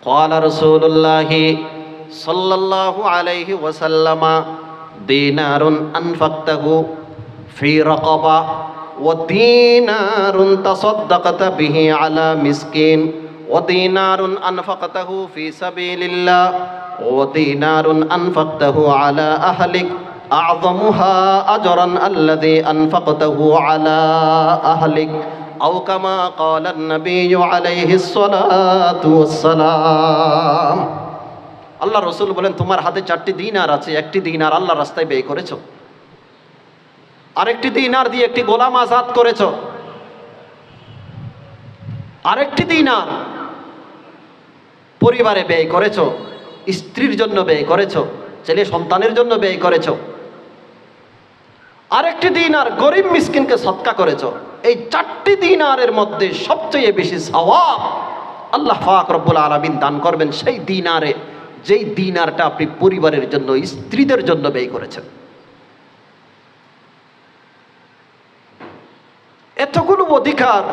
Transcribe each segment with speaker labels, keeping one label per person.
Speaker 1: قال رسول الله صلى الله عليه وسلم دينار أنفقته في رقبة ودينار تصدقت به على مسكين ودينار أنفقته في سبيل الله ودينار أنفقته على أهلك أعظمها أجرا الذي أنفقته على أهلك أو كما قال النبي عليه الصلاة والسلام আল্লাহ রসুল বলেন, তোমার হাতে 4টি দিনার আছে, একটি দিনার আল্লাহর রাস্তায় ব্যয় করেছো, আরেকটি দিনার দিয়ে একটি গোলাম আজাদ করেছো, আরেকটি দিনার পরিবারে ব্যয় করেছো, স্ত্রীর জন্য ব্যয় করেছো, ছেলে সন্তানের জন্য ব্যয় করেছো, আরেকটি দিনার গরিব মিসকিনকে সদকা করেছো। এই 4টি দিনারের মধ্যে সবচেয়ে বেশি সওয়াব আল্লাহ পাক রব্বুল আলামিন দান করবেন সেই দিনারে, যেই দিনারটা আপনি পরিবারের জন্য, স্ত্রীদের জন্য ব্যয় করেছেন। এতগুলো অধিকার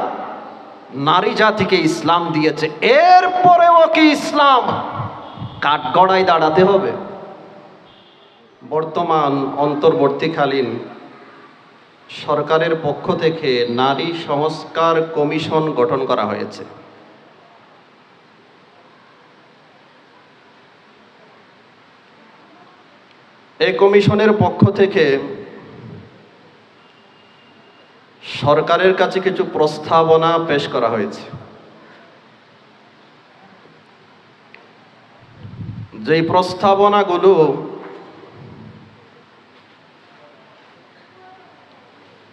Speaker 1: নারী জাতিকে ইসলাম দিয়েছে, এরপরেও কি ইসলাম কাঠগড়ায় দাঁড়াতে হবে? বর্তমান অন্তর্বর্তীকালীন সরকারের পক্ষ থেকে নারী সংস্কার কমিশন গঠন করা হয়েছে। এই কমিশনের পক্ষ থেকে সরকারের কাছে কিছু প্রস্তাবনা পেশ করা হয়েছে। যেই প্রস্তাবনাগুলো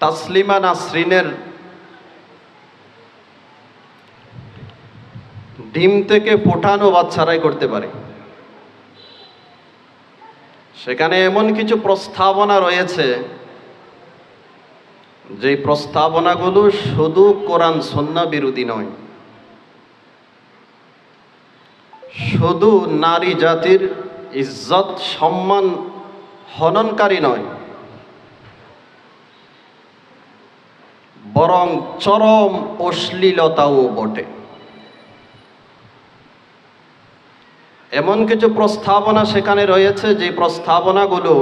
Speaker 1: তাসলিমা নাসরিনের ডিম থেকে ফোটানো বাচ্চারাই করতে পারে, সেখানে এমন কিছু প্রস্তাবনা রয়েছে যে প্রস্তাবনাগুলো শুধু কোরআন সুন্নাহ বিরোধী নয়, শুধু নারী জাতির ইজ্জত সম্মান হননকারী নয়, বরং চরম অশ্লীলতাও বটে। এমন কিছু প্রস্তাবনা সেখানে রয়েছে যে প্রস্তাবনাগুলো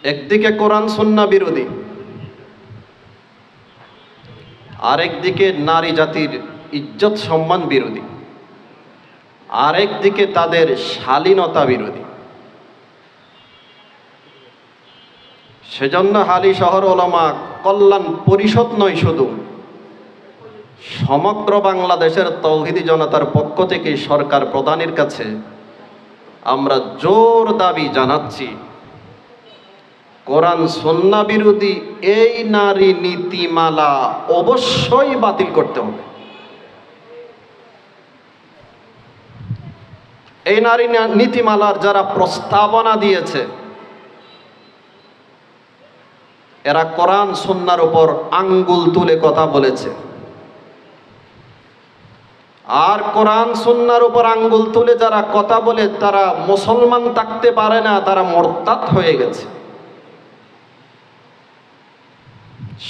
Speaker 1: একদিকে কোরআন সুন্নাহ বিরোধী, আরেকদিকে নারী জাতির ইজ্জত সম্মান বিরোধী, আরেকদিকে তাদের শালীনতা বিরোধী। সেজন্য হালি শহর ওলামা কল্যাণ পরিষদ নয়, শুধু সমগ্র বাংলাদেশের তৌহিদি জনতার পক্ষ থেকে সরকার প্রধানের কাছে আমরা জোর দাবি জানাচ্ছি, কোরআন সুন্নাহ বিরোধী এই নারী নীতিমালা অবশ্যই বাতিল করতে হবে। এই নারী নীতিমালার যারা প্রস্তাবনা দিয়েছে, এরা কোরআন সুন্নাহর উপর আঙ্গুল তুলে কথা বলেছে, আর কোরআন সুন্নাহর উপর আঙ্গুল তুলে যারা কথা বলে তারা মুসলমান থাকতে পারে না, তারা মুরতাদ হয়ে গেছে।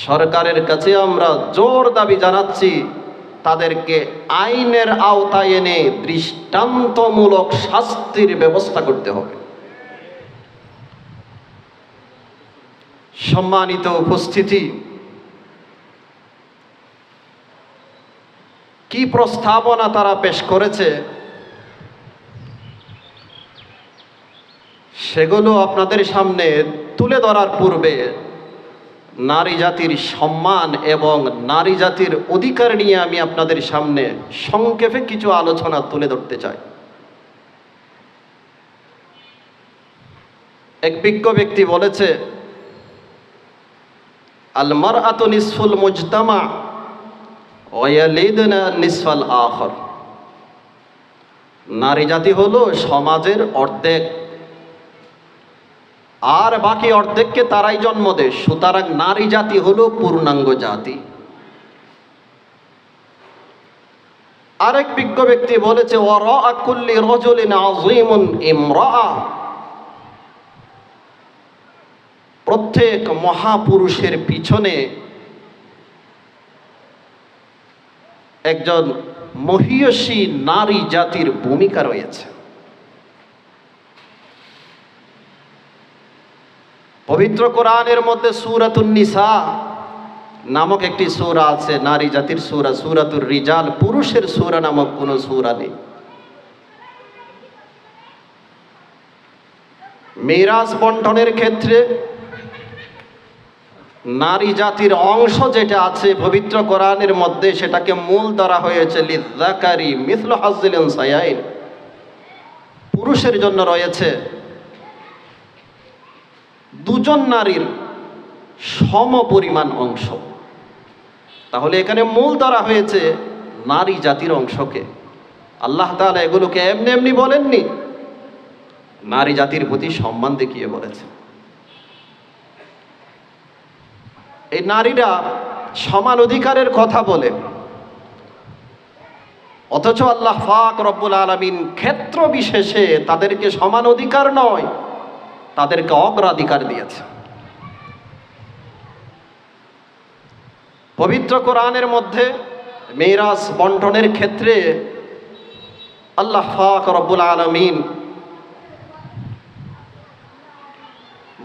Speaker 1: সরকারের কাছে আমরা জোর দাবি জানাচ্ছি, তাদেরকে আইনের আওতায় এনে দৃষ্টান্তমূলক শাস্তির ব্যবস্থা করতে হবে। সম্মানিত উপস্থিতি, কি প্রস্তাবনা তারা পেশ করেছে সেগুলো আপনাদের সামনে তুলে ধরার পূর্বে নারী জাতির সম্মান এবং নারী জাতির অধিকার নিয়ে আমি আপনাদের সামনে সংক্ষেপে কিছু আলোচনা তুলে ধরতে চাই। এক বিজ্ঞ ব্যক্তি বলেছে, আল মারআতু নিসফুল মুজতামা ওয়া ইয়ালিদনা নিসফাল আখর। নারী জাতি হলো সমাজের অর্ধেক, আর বাকি অর্ধেককে তারাই জন্ম দেয়। সুতরাং নারী জাতি হলো পূর্ণাঙ্গ জাতি। আরেক বিজ্ঞ ব্যক্তি বলেছে, ওয়ারাআ কুল্লি রাজুলিন আযীমুন ইমরাআ। প্রত্যেক মহাপুরুষের পিছনে একজন মহিয়সী নারী জাতির ভূমিকা রয়েছে। পবিত্র কোরআনের মধ্যে সূরাতুন নিসা নামক একটি সূরা আছে, নারী জাতির সূরা, সূরাতুর রিজাল, পুরুষের সূরা নামক কোনো সূরা নেই। মিরাজ বন্টনের ক্ষেত্রে নারী জাতির অংশ যেটা আছে পবিত্র কোরআনের মধ্যে, সেটাকে মূল ধরা হয়েছে লিযযাকারি মিসলু হাজ্জিল উনসায়াইন, পুরুষের জন্য রয়েছে দুজন নারীর সম পরিমাণ অংশ। তাহলে এখানে মূল ধরা হয়েছে নারী জাতির অংশকে। আল্লাহ তাআলা এগুলোকে এমনি এমনি বলেননি, নারী জাতির প্রতি সম্মান দেখিয়ে বলেছেন। এই নারীরা সমান অধিকারের কথা বলে, অথচ আল্লাহ পাক রব্বুল আলামিন ক্ষেত্র বিশেষে তাদেরকে সমান অধিকার নয়, তাদেরকে অগ্রাধিকার দিয়েছে। পবিত্র কোরআনের মধ্যে মিরাজ বন্টনের ক্ষেত্রে আল্লাহ পাক রব্বুল আলামিন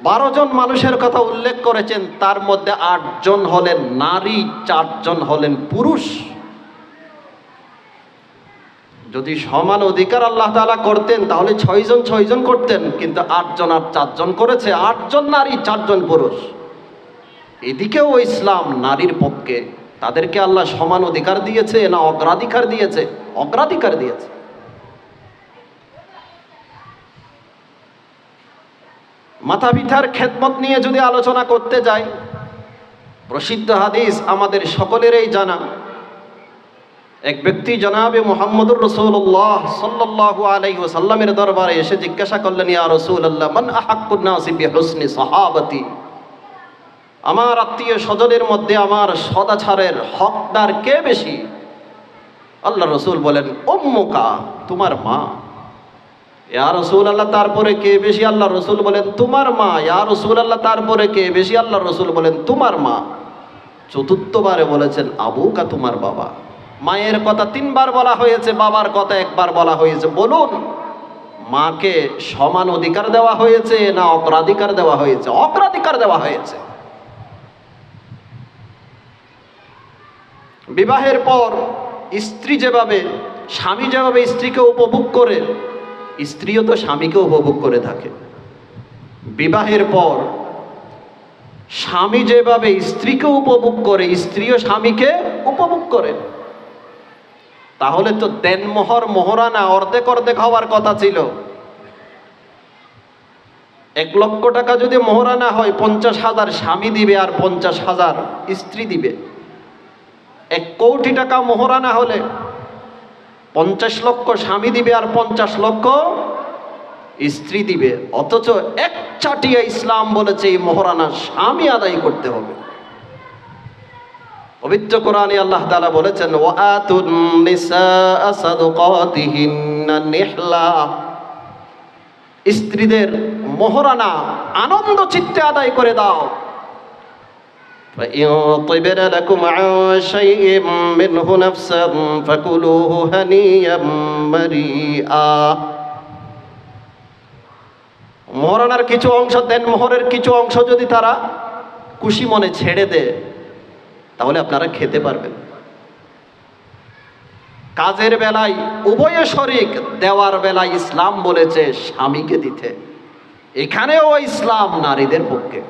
Speaker 1: 12 জন মানুষের কথা উল্লেখ করেছেন, তার মধ্যে 8 জন হলেন নারী, 4 জন হলেন পুরুষ। যদি সমান অধিকার আল্লাহ তাআলা করতেন তাহলে 6 জন 6 জন করতেন, কিন্তু 8 জন আর 4 জন করেছে, 8 জন নারী 4 জন পুরুষ। এদিকেও ইসলাম নারীর পক্ষে, তাদেরকে আল্লাহ সমান অধিকার দিয়েছে না অগ্রাধিকার দিয়েছে? অগ্রাধিকার দিয়েছে। মাতা পিতার খেদমত নিয়ে যদি আলোচনা করতে যাই, প্রসিদ্ধ হাদিস আমাদের সকলেরই জানা, এক ব্যক্তি জনাবে মুহাম্মদুর রাসূলুল্লাহ সাল্লাল্লাহু আলাইহি ওয়াসাল্লামের দরবারে এসে জিজ্ঞাসা করলেন, ইয়া রাসূলুল্লাহ, মান আহাক্কুন নাসি বিহুসনি সাহাবাতি, আমার আত্মীয় স্বজনের মধ্যে আমার সদাচারের হকদার কে বেশি? আল্লাহ রসুল বলেন, উম্মুকা, তোমার মা। ইয়া রাসূলুল্লাহ, তারপরে কে বেশি? আল্লাহ রসুল বলেন, তোমার মা। ইয়া রাসূলুল্লাহ, তারপরে কে বেশি? আল্লাহ রসুল বলেন, তোমার মা। চতুর্থবারে বলেছেন, আবুকা, তোমার বাবা। মায়ের কথা 3 বার বলা হয়েছে, বাবার কথা 1 বার বলা হয়েছে। বলুন, মাকে সমান অধিকার দেওয়া হয়েছে না অগ্রাধিকার দেওয়া হয়েছে? অগ্রাধিকার দেওয়া হয়েছে। বিবাহের পর স্ত্রী যেভাবে, স্বামী যেভাবে স্ত্রীকে উপভোগ করে, স্ত্রীও তো স্বামীকে উপভোগ করে থাকে। বিবাহের পর স্বামী যেভাবে স্ত্রীকে উপভোগ করে, স্ত্রীও স্বামীকে উপভোগ করে। তাহলে তো দেনমোহর মোহরানা অর্ধেক অর্ধেক হওয়ার কথা ছিল। 1 লক্ষ টাকা যদি মোহরানা হয়, 50,000 স্বামী দিবে আর 50,000 স্ত্রী দিবে। 1 কোটি টাকা মোহরানা হলে 50 লক্ষ স্বামী দিবে আর 50 লক্ষ স্ত্রী দিবে। অথচ একচাটিয়া ইসলাম বলেছে এই মোহরানা স্বামী আদায় করতে হবে। পবিত্র কোরআনে আল্লাহ তাআলা বলেছেন, ওয়াতুন নিসা সাদকাতিহিন্না নিহলা, স্ত্রীদের মোহরানা আনন্দ চিত্তে আদায় করে দাও। فإن طبن لكم عن شيء منه نفسا فكلوه هنيئا مريئا। মোহরানার কিছু অংশ দেন, মোহরের কিছু অংশ যদি তারা খুশি মনে ছেড়ে দেয় তাহলে আপনারা খেতে পারবেন। কাজের বেলায় উভয়ে শরিক, দেওয়ার বেলায় ইসলাম বলেছে স্বামীকে দিতে। এখানেও ইসলাম নারীদের পক্ষে,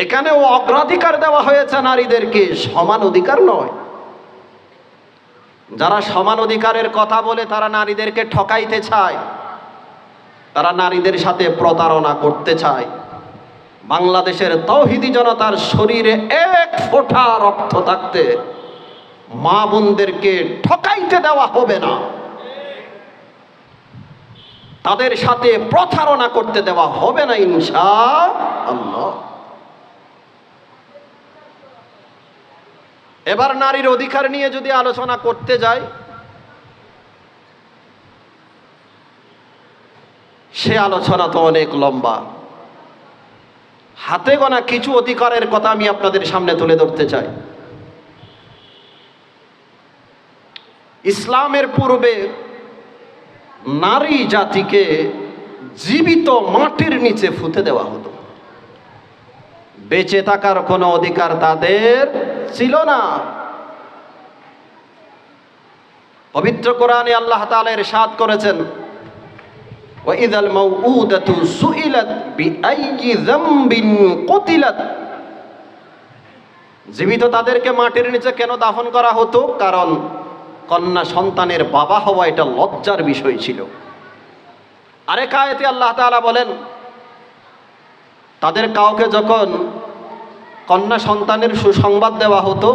Speaker 1: এখানেও অগ্রাধিকার দেওয়া হয়েছে নারীদেরকে, সমান অধিকার নয়। যারা সমান অধিকারের কথা বলে তারা নারীদেরকে ঠকাইতে চায়, তারা নারীদের সাথে প্রতারণা করতে চায়। বাংলাদেশের তৌহিদি জনতার শরীরে 1 ফোঁটা রক্ত থাকতে মা বোনদেরকে ঠকাইতে দেওয়া হবে না, তাদের সাথে প্রতারণা করতে দেওয়া হবে না ইনশাআল্লাহ। এবার নারীর অধিকার নিয়ে যদি আলোচনা করতে যাই, সে আলোচনা তো অনেক লম্বা। হাতে গোনা কিছু অধিকারের কথা আমি আপনাদের সামনে তুলে ধরতে চাই। ইসলামের পূর্বে নারী জাতিকে জীবিত মাটির নিচে ফুতে দেওয়া হতো। বেঁচে থাকার কোনো অধিকার তাদের ছিল না। পবিত্র কোরআনে আল্লাহ তাআলা ইরশাদ করেছেন, ওয়াইযাল মাউউদাতু সুইলাত বিআইয়ি যামবিন কুতিলাত। জীবিত তাদেরকে মাটির নিচে কেন দাফন করা হতো? কারণ কন্যা সন্তানের বাবা হওয়া এটা লজ্জার বিষয় ছিল। আরেক আয়াতে আল্লাহ তাআলা বলেন, তাদের কাউকে যখন কন্যা সন্তানের সুসংবাদ দেওয়া হতো,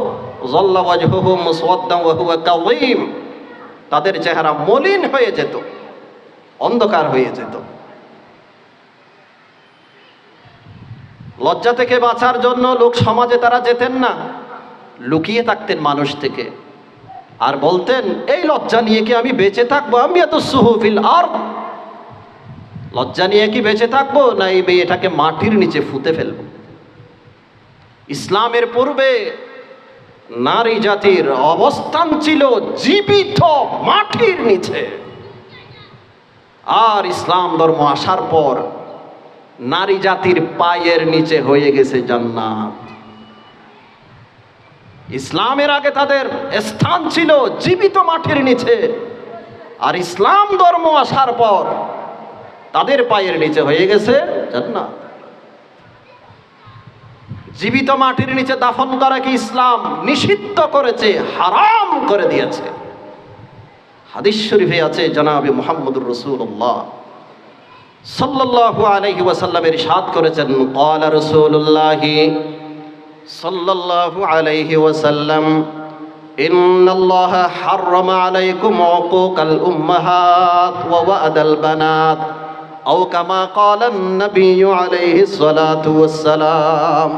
Speaker 1: যাল্লা ওয়াজহুহু মুসওয়াদ্দান ওয়া হুয়া কাযীম, তাদের চেহারা মলিন হয়ে যেত, অন্ধকার হয়ে যেত। লজ্জা থেকে বাঁচার জন্য লোক সমাজে তারা যেতেন না, লুকিয়ে থাকতেন মানুষ থেকে, আর বলতেন এই লজ্জা নিয়ে কি আমি বেঁচে থাকবো? আমি এত সুহুফিল আর লজ্জা নিয়ে কি বেঁচে থাকবো, না এই মেয়েটাকে মাটির নিচে ফুতে ফেলবো। ইসলামের পূর্বে নারী জাতির অবস্থান ছিল জীবিত মাটির নিচে, আর ইসলাম ধর্ম আসার পর নারী জাতির পায়ের নিচে হয়ে গেছে জান্নাত। ইসলামের আগে তাদের স্থান ছিল জীবিত মাটির নিচে, আর ইসলাম ধর্ম আসার পর তাদের পায়ের নিচে হয়ে গেছে জান্নাত। জীবিত মাটির নিচে দাফন করাকে ইসলাম নিষিদ্ধ করেছে, হারাম করে দিয়েছে। হাদিস শরীফে আছে, জনাবে মুহাম্মদুর রাসূলুল্লাহ সাল্লাল্লাহু আলাইহি ওয়াসাল্লাম ইরশাদ করেছেন, ক্বালা রাসূলুল্লাহ সাল্লাল্লাহু আলাইহি ওয়াসাল্লাম, ইন্নাল্লাহা হাররামা আলাইকুম উকুকাল উম্মাহাত ওয়া ওয়া'দাল বানাত আও কামা ক্বালা an-নাবিয়্যু আলাইহিস সালাতু ওয়াস সালাম।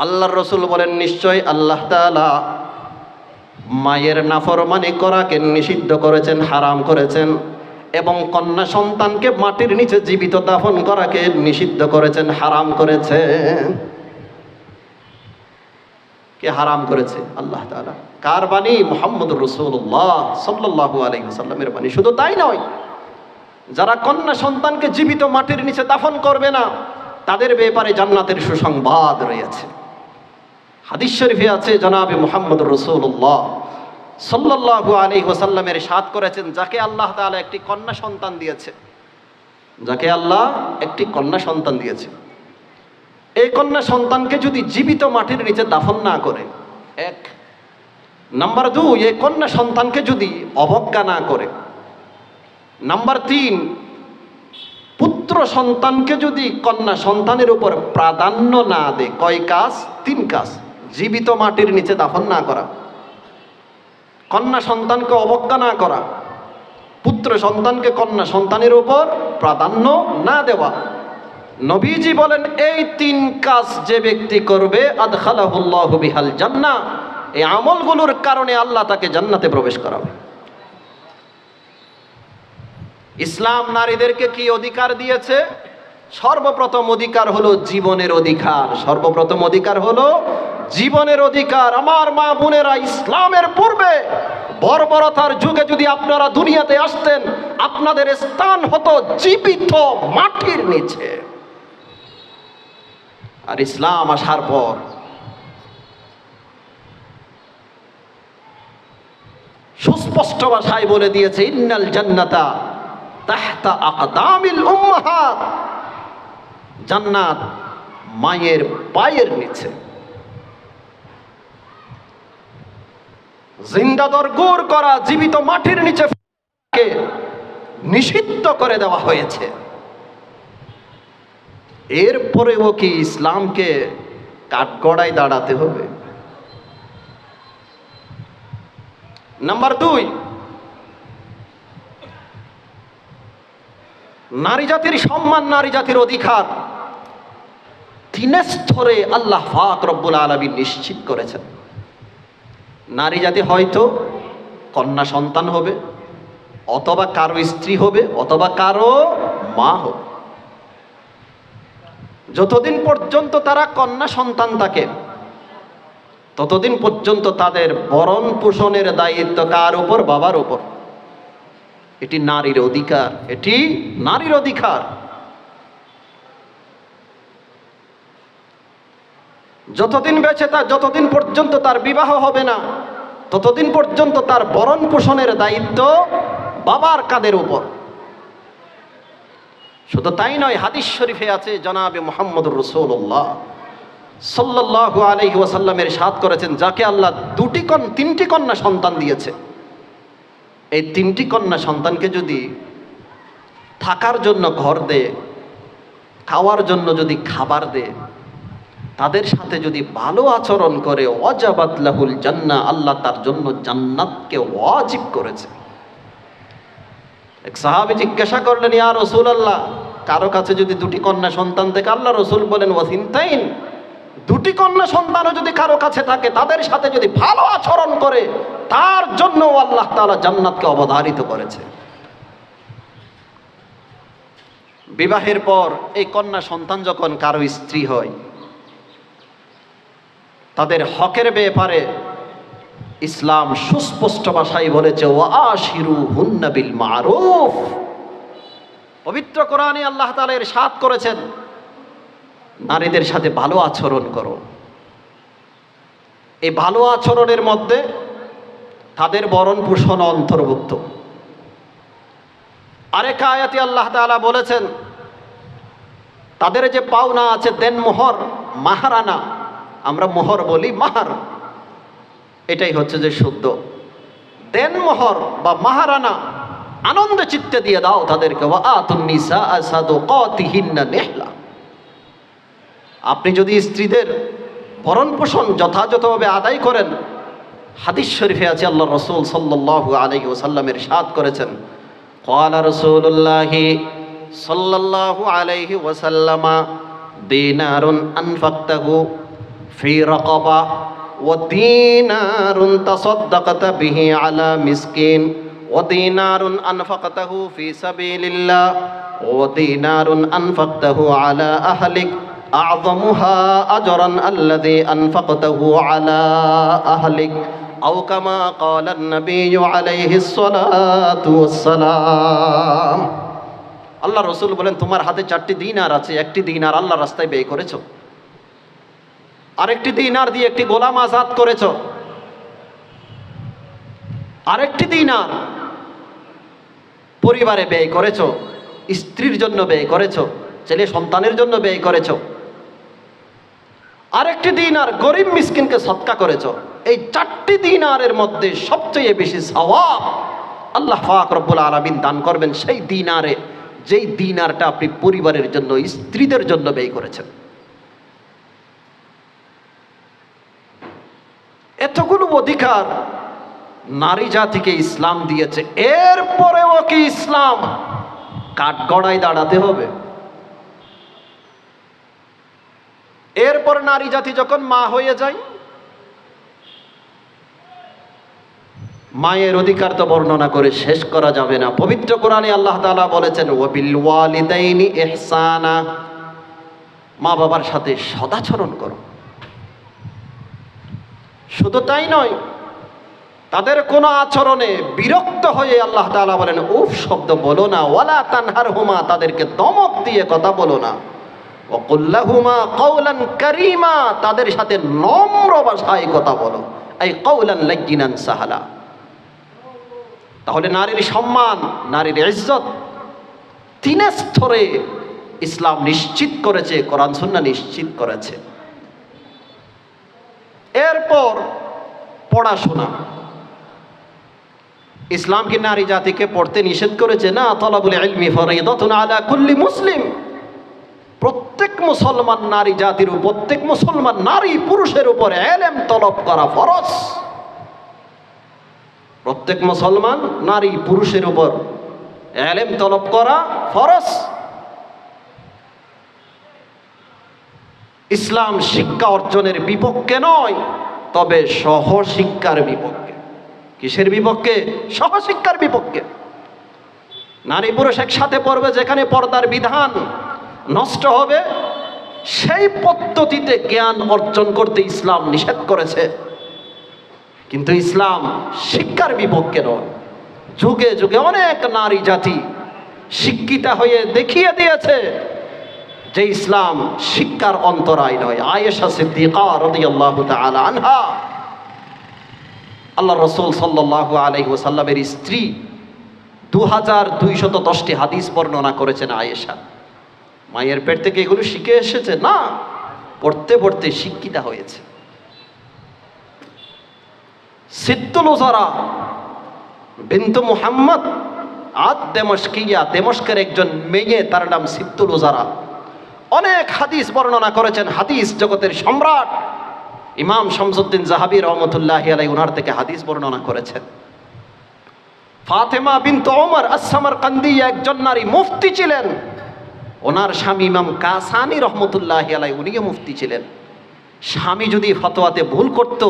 Speaker 1: আল্লাহর রাসূল বলেন, নিশ্চয় আল্লাহ তাআলা মায়ের নাফরমানি করাকে নিষিদ্ধ করেছেন, হারাম করেছেন, এবং কন্যা সন্তানকে মাটির নিচে জীবিত দাফন করাকে নিষিদ্ধ করেছেন, হারাম করেছেন। কে হারাম করেছে? আল্লাহ তাআলা। কার বাণী? মুহাম্মদুর রাসূলুল্লাহ সাল্লাল্লাহু আলাইহি ওয়াসাল্লামের বাণী। শুধু তাই নয়, যারা কন্যা সন্তানকে জীবিত মাটির নিচে দাফন করবে না, তাদের ব্যাপারে জান্নাতের সুসংবাদ রয়েছে। হাদিস শরীফে আছে, জনাবে মুহাম্মদুর রাসূলুল্লাহ সাল্লাল্লাহু আলাইহি ওয়াসাল্লামের ইরশাদ করেছেন, যাকে আল্লাহ তাআলা একটি কন্যা সন্তান দিয়েছে, যাকে আল্লাহ একটি কন্যা সন্তান দিয়েছে, এই কন্যা সন্তানকে যদি জীবিত মাটির নিচে দাফন না করে, এক নাম্বার 2, এই কন্যা সন্তানকে যদি অবজ্ঞা না করে, নাম্বার 3, পুত্র সন্তানকে যদি কন্যা সন্তানের উপর প্রাধান্য না দেয়। কয় কাজ? 3 কাজ। জীবিত মাটির নিচে দাফন না করা, কন্যা সন্তানকে অবজ্ঞা না করা, পুত্র সন্তানকে কন্যা সন্তানের উপর প্রাধান্য না দেওয়া। নবীজি বলেন, এই 3 কাজ যে ব্যক্তি করবে, আদখালাহুল্লাহু বিহাল জান্নাহ, এই আমলগুলোর কারণে আল্লাহ তাকে জান্নাতে প্রবেশ করাবে। ইসলাম নারীদেরকে কি অধিকার দিয়েছে? সর্বপ্রথম অধিকার হলো জীবনের অধিকার। সর্বপ্রথম অধিকার হলো জীবনের অধিকার। আমার মা বোনেরা, ইসলামের পূর্বে বর্বরতার যুগে যদি আপনারা দুনিয়াতে আসতেন, আপনাদের স্থান হতো জীবিত মাটির নিচে। আর ইসলাম আসার পর সুস্পষ্ট ভাষায় বলে দিয়েছে, ইন্নাল জান্নাতা তাহতা আকদামিল উম্মাহাত, জান্নাত মায়ের পায়ের নিচে। জিন্দা দরগুর করা জীবিত মাটির নিচে নিষিদ্ধ করে দেওয়া হয়েছে। এরপরেও কি ইসলামকে কাঠগড়ায় দাঁড়াতে হবে? নাম্বার 2, নারী জাতির সম্মান, নারী জাতির অধিকার 3 স্তরে আল্লাহ পাক রব্বুল আলামিন নিশ্চিত করেছেন। নারী জাতি হয়তো কন্যা সন্তান হবে, অথবা কারো স্ত্রী হবে, অথবা কারো মা হবে। যতদিন পর্যন্ত তারা কন্যা সন্তান থাকে, ততদিন পর্যন্ত তাদের ভরণ পোষণের দায়িত্ব কার উপর? বাবার উপর। এটি নারীর অধিকার, এটি নারীর অধিকার। যতদিন বেঁচে যতদিন পর্যন্ত তার বিবাহ হবে না, ততদিন পর্যন্ত তার ভরণ পোষণের দায়িত্ব বাবার কাঁধের উপর। শুধু তাই নয়, হাদিস শরীফে আছে, জনাবে মুহাম্মদুর রাসূলুল্লাহ সাল্লাল্লাহু আলাইহি ওয়াসাল্লামের ইরশাদ করেছেন, যাকে আল্লাহ তিনটি কন্যা সন্তান দিয়েছে, এই তিনটি কন্যা সন্তানকে যদি থাকার জন্য ঘর দেয়, খাওয়ার জন্য যদি খাবার দেয়, তাদের সাথে যদি ভালো আচরণ করে, ওয়াজাবাত লাহুল জান্নাহ, আল্লাহ তার জন্য জান্নাতকে ওয়াজিব করেছে। এক সাহাবী জিজ্ঞাসা করলেন, ইয়া রাসূলুল্লাহ, কারো কাছে যদি দুটি কন্যা সন্তান থাকে, আল্লাহ রাসূল বলেন, ওয়াসিনতাইন, দুটি কন্যা সন্তানও যদি কারো কাছে থাকে, তাদের সাথে যদি ভালো আচরণ করে, তার জন্য আল্লাহ তাআলা জান্নাতকে অবধারিত করেছে। বিবাহের পর এই কন্যা সন্তান যখন কারো স্ত্রী হয়, তাদের হকের ব্যাপারে ইসলাম সুস্পষ্ট ভাষায় বলেছে, ওয়াশিরুহুন্না বিল মারুফ। পবিত্র কোরআনে আল্লাহ তাআলা ইরশাদ করেছেন, নারীদের সাথে ভালো আচরণ করো। এই ভালো আচরণের মধ্যে তাদের ভরণ পোষণ অন্তর্ভুক্ত। আরেক আয়াতে আল্লাহ তাআলা বলেছেন, তাদের যে পাওনা আছে, দেনমোহর, মাহারানা, আমরা মোহর বলি, মাহার এটাই হচ্ছে যে শুদ্ধ। দেনমোহর বা মাহারানা আনন্দে চিত্তে দিয়ে দাও তাদেরকে। ওয়াআতুন নিসাআ সাদুকাতিহিন্না নিহলা। আপনি যদি স্ত্রীদের ভরণ পোষণ যথাযথভাবে আদায় করেন, হাদিস শরীফে আছে, আল্লাহ রাসূল সাল্লাল্লাহু আলাইহি ওয়াসাল্লামের ইরশাদ করেছেন, ক্বালা রাসূলুল্লাহি সাল্লাল্লাহু আলাইহি ওয়াসাল্লামা দিনারুন আনফাকতাহু ফি রাকাবা ওয়া দিনারুন তাসাদ্দাকতা বিহি আলা মিসকিন ওয়া দিনারুন আনফাকতাহু ফি সাবিলিল্লাহ ওয়া দিনারুন আনফাকতাহু আলা আহলিক আযমুহা আজরান আল্লাযী আনফাকতাহু আলা আহলিক আও কামা ক্বালা an-নাবিয়্যু আলাইহিস সালাতু ওয়াস সালাম। আল্লাহ রাসূল বলেন, তোমার হাতে 4টি দিনার আছে, একটি দিনার আল্লাহর রাস্তায় ব্যয় করেছো, আরেকটি দিনার দিয়ে একটি গোলাম আজাদ করেছো, আরেকটি দিনার পরিবারে ব্যয় করেছো, স্ত্রীর জন্য ব্যয় করেছো, ছেলে সন্তানের জন্য ব্যয় করেছো, আরেকটি দিনার গরিব মিসকিনকে সদকা করেছো। এই 4টি দিনারের মধ্যে সবচেয়ে বেশি সওয়াব আল্লাহ পাক রব্বুল আলামিন দান করবেন সেই দিনারে, যেই দিনারটা আপনি পরিবারের জন্য, স্ত্রীদের জন্য ব্যয় করেছেন। এতগুলো অধিকার নারী জাতিকে ইসলাম দিয়েছে, এরপরেও কি ইসলাম কাঠগড়ায় দাঁড়াতে হবে? এরপর নারী জাতি যখন মা হয়ে যায়, মায়ের অধিকার তো বর্ণনা করে শেষ করা যাবে না। পবিত্র কোরআনে আল্লাহ তাআলা বলেছেন, ওয়াবিল ওয়ালিদাইনি ইহসানা, মা বাবার সাথে সদাচরণ করো। শুধু তাই নয়, তাদের কোনো আচরণে বিরক্ত হয়ে আল্লাহ তাআলা বলেন, উফ শব্দ বলো না, ওয়ালা তানহারহুমা, তাদেরকে ধমক দিয়ে কথা বলো না, ওয়াকুল লাহুমা কাওলান কারীমা, তাদের সাথে নম্র ভাষায় কথা বলো, আই কাওলান লাজ্জিনান সাহালা। তাহলে নারীর সম্মান, নারীর ইজ্জত 3 স্তরে ইসলাম নিশ্চিত করেছে, কোরআন সুন্নাহ নিশ্চিত করেছে। এরপর পড়াশোনা। ইসলাম কি নারী জাতিকে পড়তে নিষেধ করেছে? না, তলাবুল ইলমি ফরিদাতুন আলা কুল্লি মুসলিম। প্রত্যেক মুসলমান নারী জাতির, প্রত্যেক মুসলমান নারী পুরুষের উপর ইলম তলব করা ফরজ। প্রত্যেক মুসলমান নারী পুরুষের উপর ইলম তলব করা ফরজ। ইসলাম শিক্ষা অর্জনের বিপক্ষে নয়, তবে সহশিক্ষার বিপক্ষে। কিসের বিপক্ষে? সহশিক্ষার বিপক্ষে। নারী পুরুষ একসাথে পড়বে, যেখানে পর্দার বিধান নষ্ট হবে, সেই পদ্ধতিতে জ্ঞান অর্জন করতে ইসলাম নিষেধ করেছে। কিন্তু ইসলাম শিক্ষার বিপক্ষে নয়। যুগে যুগে অনেক নারী জাতি শিক্ষিতা হয়ে দেখিয়ে দিয়েছে যে ইসলাম শিক্ষার অন্তরায় নয়। আয়েশা সিদ্দিকা রাদিয়াল্লাহু তাআলা আনহা, আল্লাহ রাসূল সাল্লাল্লাহু আলাইহি ওয়াসাল্লামের স্ত্রী, 2210টি হাদিস বর্ণনা করেছেন আয়েশা। মায়ের পেট থেকে এগুলো শিখে এসেছে না, পড়তে পড়তে শিক্ষিতা হয়েছে। সিদ্দুল উজারা বিনতু মুহাম্মদ আদ দেমস্কিয়া, দেমস্কের একজন মেয়ে, তার নাম সিদ্দুল উজারা, অনেক হাদিস বর্ণনা করেছেন। হাদিস জগতের সম্রাট ইমাম শামসুদ্দিন জাহাবী রহমতুল্লাহি আলাইহি ওনার থেকে হাদিস বর্ণনা করেছেন। ফাতেমা বিনতু ওমর আস-সামারকান্দি একজন নারী, মুফতি ছিলেন। ওনার স্বামী ইমাম কাসানি রহমতুল্লাহি আলাইহি উনিও মুফতি ছিলেন। স্বামী যদি ফতোয়াতে ভুল করত,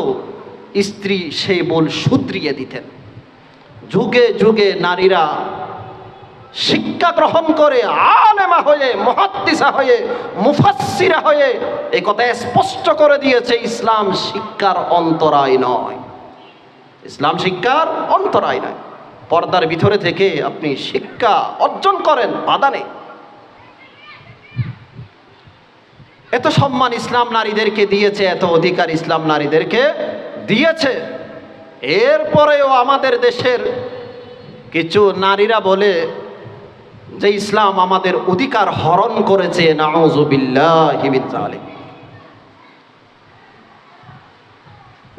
Speaker 1: স্ত্রী সেই ভুল শুধরিয়ে দিতেন। যুগে যুগে নারীরা শিক্ষা গ্রহণ করে আলেমা হয়ে, মুহাদ্দিসা হয়ে, মুফাসসিরা হয়ে এই কথা স্পষ্ট করে দিয়েছে ইসলাম শিক্ষার অন্তরায় নয়। ইসলাম শিক্ষার অন্তরায় নয়। পর্দার ভিতরে থেকে আপনি শিক্ষা অর্জন করেন, বাধা নেই। এত সম্মান ইসলাম নারীদেরকে দিয়েছে, এত অধিকার ইসলাম নারীদেরকে দিয়েছে। এরপরেও আমাদের দেশের কিছু নারীরা বলে যে ইসলাম আমাদের অধিকার হরণ করেছে। নাউযুবিল্লাহি মিন যালিক।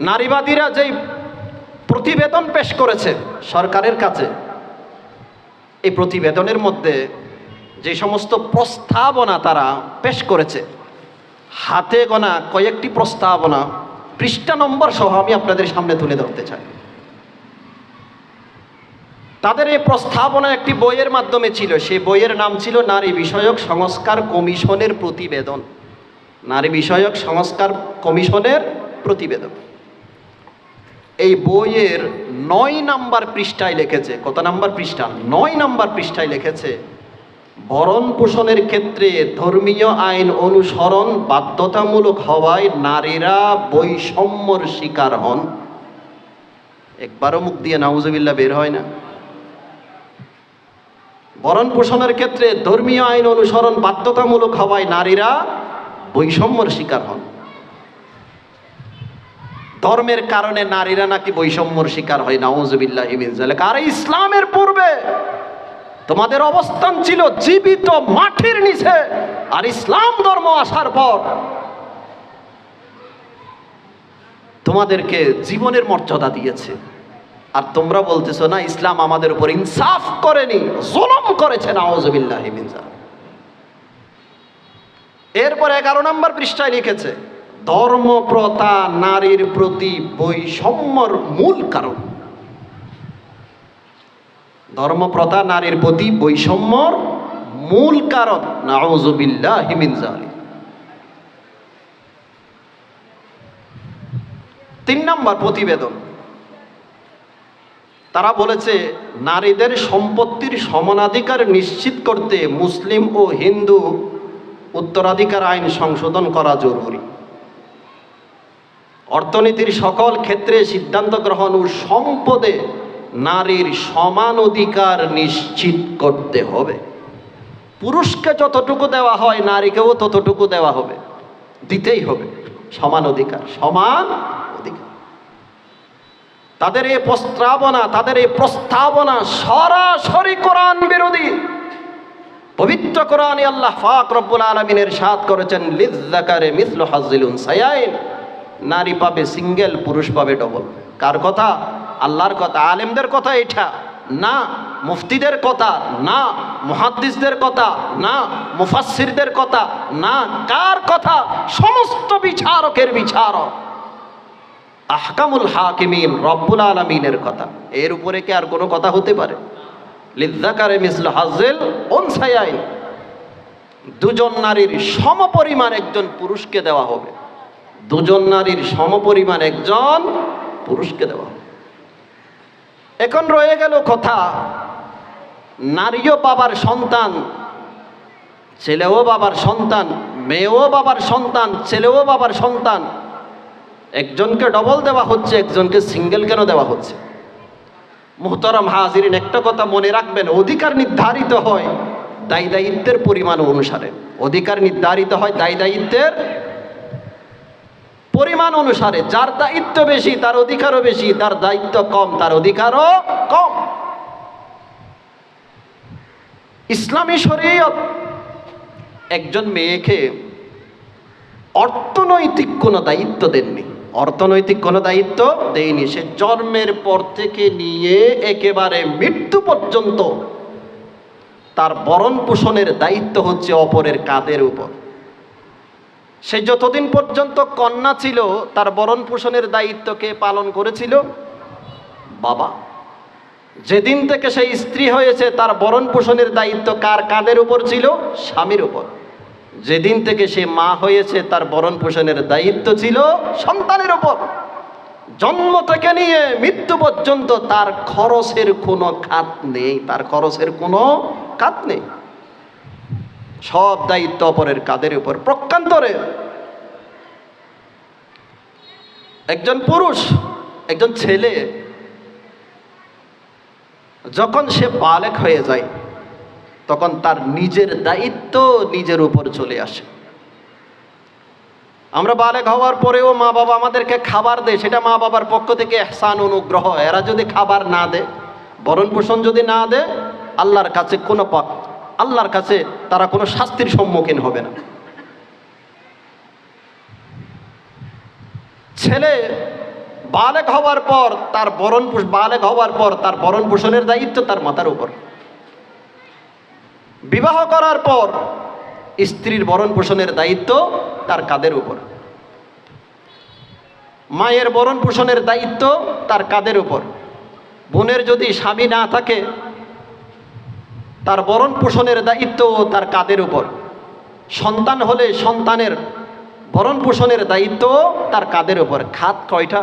Speaker 1: নারীবাদীরা যেই প্রতিবেদন পেশ করেছে সরকারের কাছে, এই প্রতিবেদনের মধ্যে যে সমস্ত প্রস্তাবনা তারা পেশ করেছে, হাতে গোনা কয়েকটি প্রস্তাবনা পৃষ্ঠা নম্বর সহ আমি আপনাদের সামনে তুলে ধরতে চাই। তাদের এই প্রস্তাবনা একটি বইয়ের মাধ্যমে ছিল। সেই বইয়ের নাম ছিল নারী বিষয়ক সংস্কার কমিশনের প্রতিবেদন। নারী বিষয়ক সংস্কার কমিশনের প্রতিবেদন। এই বইয়ের 9 নাম্বার পৃষ্ঠায় লিখেছে, কত নাম্বার পৃষ্ঠা? 9 নাম্বার পৃষ্ঠায় লিখেছে, ভরণ পোষণের ক্ষেত্রে ধর্মীয় আইন অনুসরণ বাধ্যতামূলক হওয়ায় নারীরা বৈষম্যর শিকার হন। একবারও মুখ দিয়ে নাউজুবিল্লাহ বের হয় না। ভরণ পোষণের ক্ষেত্রে ধর্মীয় আইন অনুসরণ বাধ্যতামূলক হওয়ায় নারীরা বৈষম্যর শিকার হন। ধর্মের কারণে নারীরা নাকি বৈষম্যর শিকার হয়। নাউজুবিল্লাহি মিন যালিক। আর ইসলামের পূর্বে তোমাদের অবস্থান ছিল জীবিত মাটির নিচে, আর ইসলাম ধর্ম আসার পর তোমাদেরকে জীবনের মর্যাদা দিয়েছে। আর তোমরা বলতেছো না ইসলাম আমাদের উপর ইনসাফ করেনি, জুলুম করেছে। নাউযুবিল্লাহি মিন যালিক। এরপর 11 নম্বর পৃষ্ঠায় লিখেছে, ধর্মপ্রথা নারীর প্রতি বৈষম্যর মূল কারণ। ধর্মপ্রথা নারীর প্রতি বৈষম্যর মূল কারণ। নাউযুবিল্লাহি মিন যালিক। 3 নম্বর প্রতিবেদন, তারা বলেছে নারীদের সম্পত্তির সমানাধিকার নিশ্চিত করতে মুসলিম ও হিন্দু উত্তরাধিকার আইন সংশোধন করা জরুরি। অর্থনীতির সকল ক্ষেত্রে সিদ্ধান্ত গ্রহণ ও সম্পদে নারীর সমান অধিকার নিশ্চিত করতে হবে। পুরুষকে যতটুকু দেওয়া হয় নারীকেও ততটুকু দেওয়া হবে, দিতেই হবে। সমান অধিকার, সমান অধিকার। তাদের এই প্রস্তাবনা সরাসরি কোরআন বিরোধী। পবিত্র কোরআনে আল্লাহ পাক রব্বুল আলামিন ইরশাদ করেছেন, লিযযাকারি মিসলু হাজ্জিল উনসায়াইন। নারী পাবে সিঙ্গেল, পুরুষ পাবে ডবল। কার কথা? আল্লাহর কথা। আলেমদের কথা এটা না, মুফতিদের কথা না, মুহাদ্দিসদের কথা না, মুফাসসিরদের কথা না। কার কথা? সমস্ত বিচারকের বিচারক, আহকামুল হাকিমিন রব্বুল আলামিনের কথা। এর উপরে কি আর কোনো কথা হতে পারে? লিযযাকারি মিসলু হাজ্জিল উনসায়াইন। দুজন নারীর সমপরিমাণ একজন পুরুষকে দেওয়া হবে। দুজন নারীর সমপরিমাণ একজন পুরুষকে দেওয়া হবে। এখন রয়ে গেল কথা, নারীও বাবার সন্তান, ছেলেও বাবার সন্তান, মেয়েও বাবার সন্তান, ছেলেও বাবার সন্তান, একজনকে ডবল দেওয়া হচ্ছে, একজনকে সিঙ্গেল কেন দেওয়া হচ্ছে? মুহতারাম হাজিরিন, একটা কথা মনে রাখবেন, অধিকার নির্ধারিত হয় দায় দায়িত্বের পরিমাণ অনুসারে। অধিকার নির্ধারিত হয় দায় দায়িত্বের পরিমাণ অনুসারে। যার দায়িত্ব বেশি তার অধিকারও বেশি, যার দায়িত্ব কম তার অধিকারও কম। ইসলামী শরীয়ত একজন মেয়েকে অর্থনৈতিক কোনো দায়িত্ব দেননি, অর্থনৈতিক কোনো দায়িত্ব দেয়নি। সে জন্মের পর থেকে নিয়ে একেবারে মৃত্যু পর্যন্ত তার ভরণ পোষণের দায়িত্ব হচ্ছে অপরের কাঁধের উপর। সে যতদিন পর্যন্ত কন্যা ছিল তার ভরণ পোষণের দায়িত্ব কে পালন করেছিল? বাবা। যেদিন থেকে সেই স্ত্রী হয়েছে তার ভরণ পোষণের দায়িত্ব কার কাঁধের উপর ছিল? স্বামীর উপর। যেদিন থেকে সে মা হয়েছে তার ভরণ পোষণের দায়িত্ব ছিল সন্তানের উপর। জন্ম থেকে নিয়ে মৃত্যু পর্যন্ত তার খরচের কোনো খাত নেই, তার খরচের কোনো খাত নেই। সব দায়িত্ব অপরের কাঁধের উপর। প্রকান্তরে একজন পুরুষ, একজন ছেলে যখন সে বালেগ হয়ে যায় তখন তার নিজের দায়িত্ব নিজের উপর চলে আসে। আমরা বালেগ হওয়ার পরেও মা বাবা আমাদেরকে খাবার দেয়, সেটা মা বাবার পক্ষ থেকে ইহসান, অনুগ্রহ। এরা যদি খাবার না দেয়, ভরণ পোষণ যদি না দেয়, আল্লাহর কাছে কোনো আল্লাহর কাছে তারা কোনো শাস্তির সম্মুখীন হবে না। ছেলে বালেগ হওয়ার পর তার ভরণ পোষণের দায়িত্ব তার মাথার উপর। বিবাহ করার পর স্ত্রীর ভরণ পোষণের দায়িত্ব তার কাঁধের উপর। মায়ের ভরণ পোষণের দায়িত্ব তার কাঁধের উপর। বোনের যদি স্বামী না থাকে তার ভরণ পোষণের দায়িত্ব তার কাঁধের উপর। সন্তান হলে সন্তানের ভরণ পোষণের দায়িত্ব তার কাঁধের উপর। খাত কয়টা?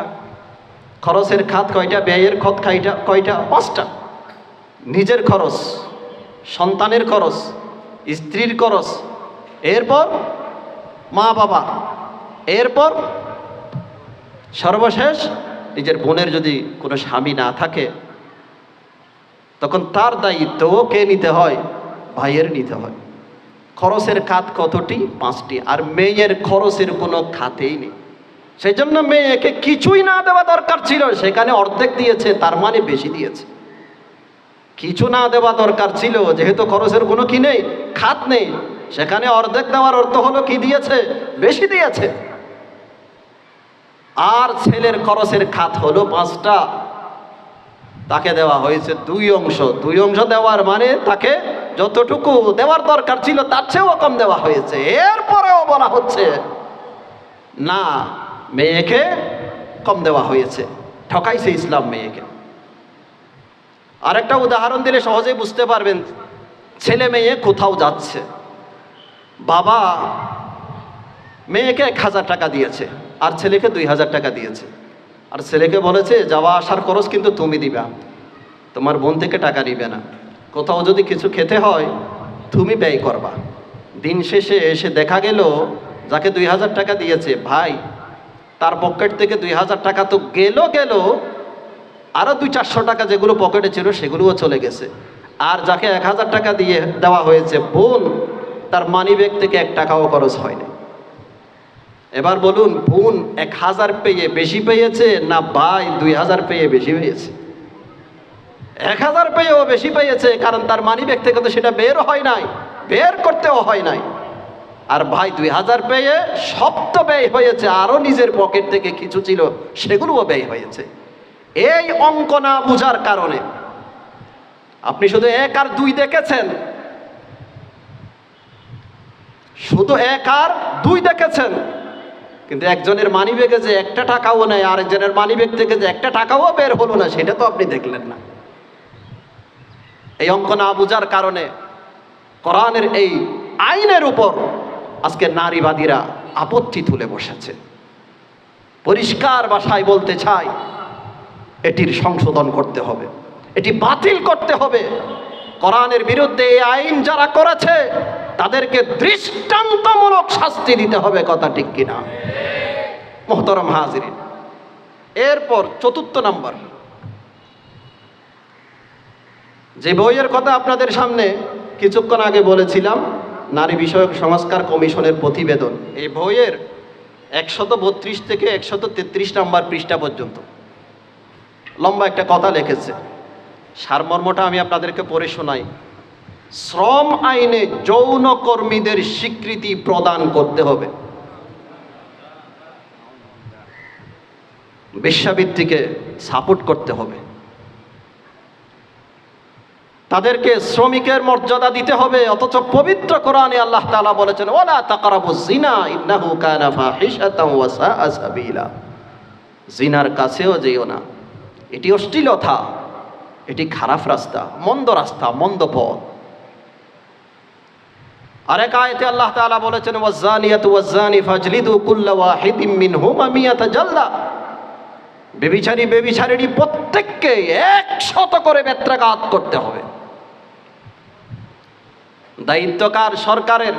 Speaker 1: খরচের খাত কয়টা? ব্যয়ের খাত কয়টা? 5টা। নিজের খরচ, সন্তানের খরচ, স্ত্রীর খরচ, এরপর মা বাবা, এরপর সর্বশেষ নিজের বোনের যদি কোনো স্বামী না থাকে তখন তার দায়িত্ব কে নিতে হয়? ভাইয়ের নিতে হয়। খরচের খাত কতটি? 5টি। আর মেয়ের খরচের কোনো খাতেই নেই। সেই জন্য মেয়েকে কিছুই না দেওয়া দরকার ছিল, সেখানে অর্ধেক দিয়েছে, তার মানে বেশি দিয়েছে। কিছু না দেওয়া দরকার ছিল, যেহেতু খরচের কোনো কি নেই, খাত নেই, সেখানে অর্ধেক দেওয়ার অর্থ হলো কি দিয়েছে? বেশি দিয়েছে। আর ছেলের খরচের খাত হলো 5টা, তাকে দেওয়া হয়েছে 2 অংশ। 2 অংশ দেওয়ার মানে তাকে যতটুকু দেওয়ার দরকার ছিল তার চেয়েও কম দেওয়া হয়েছে। এরপরেও বলা হচ্ছে না, মেয়েকে কম দেওয়া হয়েছে। ঠকাইছে ইসলাম মেয়েকে। আরেকটা উদাহরণ দিলে সহজেই বুঝতে পারবেন। ছেলে মেয়ে কোথাও যাচ্ছে, বাবা মেয়েকে 1000 টাকা দিয়েছে আর ছেলেকে 2000 টাকা দিয়েছে, আর ছেলেকে বলেছে যাওয়া আসার খরচ কিন্তু তুমি দিবা, তোমার বোন থেকে টাকা নিবে না। কোথাও যদি কিছু খেতে হয় তুমি ব্যয় করবা। দিন শেষে এসে দেখা গেল যাকে 2000 টাকা দিয়েছে ভাই, তার পকেট থেকে 2000 টাকা তো গেল, আরও 200-400 টাকা যেগুলো পকেটে ছিল সেগুলোও চলে গেছে। আর যাকে 1000 টাকা দিয়ে দেওয়া হয়েছে বোন, তার মানি ব্যাগ থেকে 1 টাকাও খরচ হয়নি। এবার বলুন, বোন 1000 পেয়ে বেশি পেয়েছে না ভাই 2000 পেয়ে বেশি পেয়েছে? 1000 পেয়েও বেশি পেয়েছে, কারণ তার মানি ব্যাগ থেকে তো সেটা বের হয় নাই, বের করতেও হয় নাই। আর ভাই 2000 পেয়ে সব তো ব্যয় হয়েছে, আরও নিজের পকেট থেকে কিছু ছিল সেগুলোও ব্যয় হয়েছে। এই অঙ্ক না বুঝার কারণে আপনি শুধু 1 আর 2 দেখেছেন, শুধু 1 আর 2 দেখেছেন, কিন্তু একজনের মানি ব্যাগে যে 1টা টাকাও নেই, আরেকজনের মানি ব্যাগ থেকে যে 1টা টাকাও বের হলো না, সেটা তো আপনি দেখলেন না। এই অঙ্ক না বুঝার কারণে কোরআনের এই আইনের উপর আজকে নারীবাদীরা আপত্তি তুলে বসেছে। পরিষ্কার ভাষায় বলতে চাই, এটির সংশোধন করতে হবে, এটি বাতিল করতে হবে। কোরআনের বিরুদ্ধে এই আইন যারা করেছে তাদেরকে দৃষ্টান্তমূলক শাস্তি দিতে হবে, কথা ঠিক কিনা? মুহতারাম হাজিরিন, এরপর চতুর্থ নাম্বার যে বইয়ের কথা আপনাদের সামনে কিছুক্ষণ আগে বলেছিলাম, নারী বিষয়ক সংস্কার কমিশনের প্রতিবেদন। এই বইয়ের 132 থেকে 133 নাম্বার পৃষ্ঠা পর্যন্ত লম্বা একটা কথা লিখেছে। সারমর্মটা আমি আপনাদেরকে পড়ে শোনাই। শ্রম আইনে যৌন কর্মীদের স্বীকৃতি প্রদান করতে হবে। বেশ্যাবৃত্তিকে সাপোর্ট করতে হবে, তাদেরকে শ্রমিকের মর্যাদা দিতে হবে। অথচ পবিত্র কোরআনে আল্লাহ তাআলা বলেছেন, ওয়ালা তাকরাবুজ জিনা ইন্নাহু কানা ফাহিশাতাও ওয়া সাআ সাবিলা। জিনার কাছেও যেও না, এটি অশ্লীলতা, এটি খারাপ রাস্তা, মন্দ পথ। আরেক আয়াতে আল্লাহ তাআলা বলেছেন, ওয়াজ্জানিয়াতু ওয়াজ্জানি ফাজলিদু কুল্লা ওয়াহিদিম মিনহুমা মিয়াতা জালদা। বেবিচারিণী প্রত্যেককে 100 করে বেত্রাঘাত করতে হবে। দায়িত্বকার সরকারের